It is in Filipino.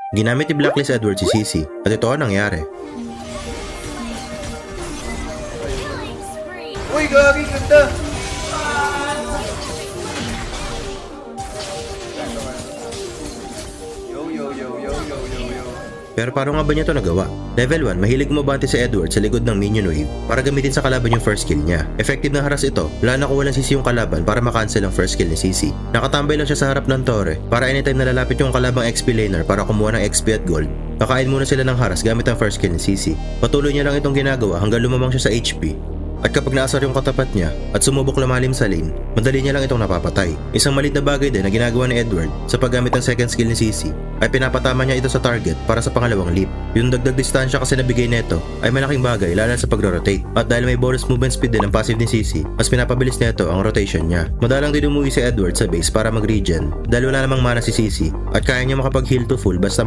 Ginamit ni Blacklist Edward si CC at ito ang nangyari. Uy, gagi, ganda! Pero paano nga ba niya ito nagawa? Level 1, mahilig umabante si Edward sa likod ng minion wave para gamitin sa kalaban yung first skill niya. Effective na haras ito, lalo na kung walang CC yung kalaban para makancel ang first skill ni CC. Nakatambay lang siya sa harap ng torre para anytime na lalapit yung kalabang XP laner para kumuha ng XP at gold. Kakain muna sila ng haras gamit ang first skill ni CC. Patuloy niya lang itong ginagawa hanggang lumamang siya sa HP. At kapag naasar yung katapat niya at sumubok lumalim sa lane, madali niya lang itong napapatay. Isang malit na bagay din na ginagawa ni Edward sa paggamit ng second skill ni CC ay pinapatama niya ito sa target para sa pangalawang leap. Yung dagdag distansya kasi nabigay nito ay malaking bagay lalo sa pag-rotate. At dahil may bonus movement speed din ang passive ni CC, mas pinapabilis nito ang rotation niya. Madalang din umuwi si Edward sa base para mag-regen dahil wala namang mana si CC at kaya niya makapag-heal to full basta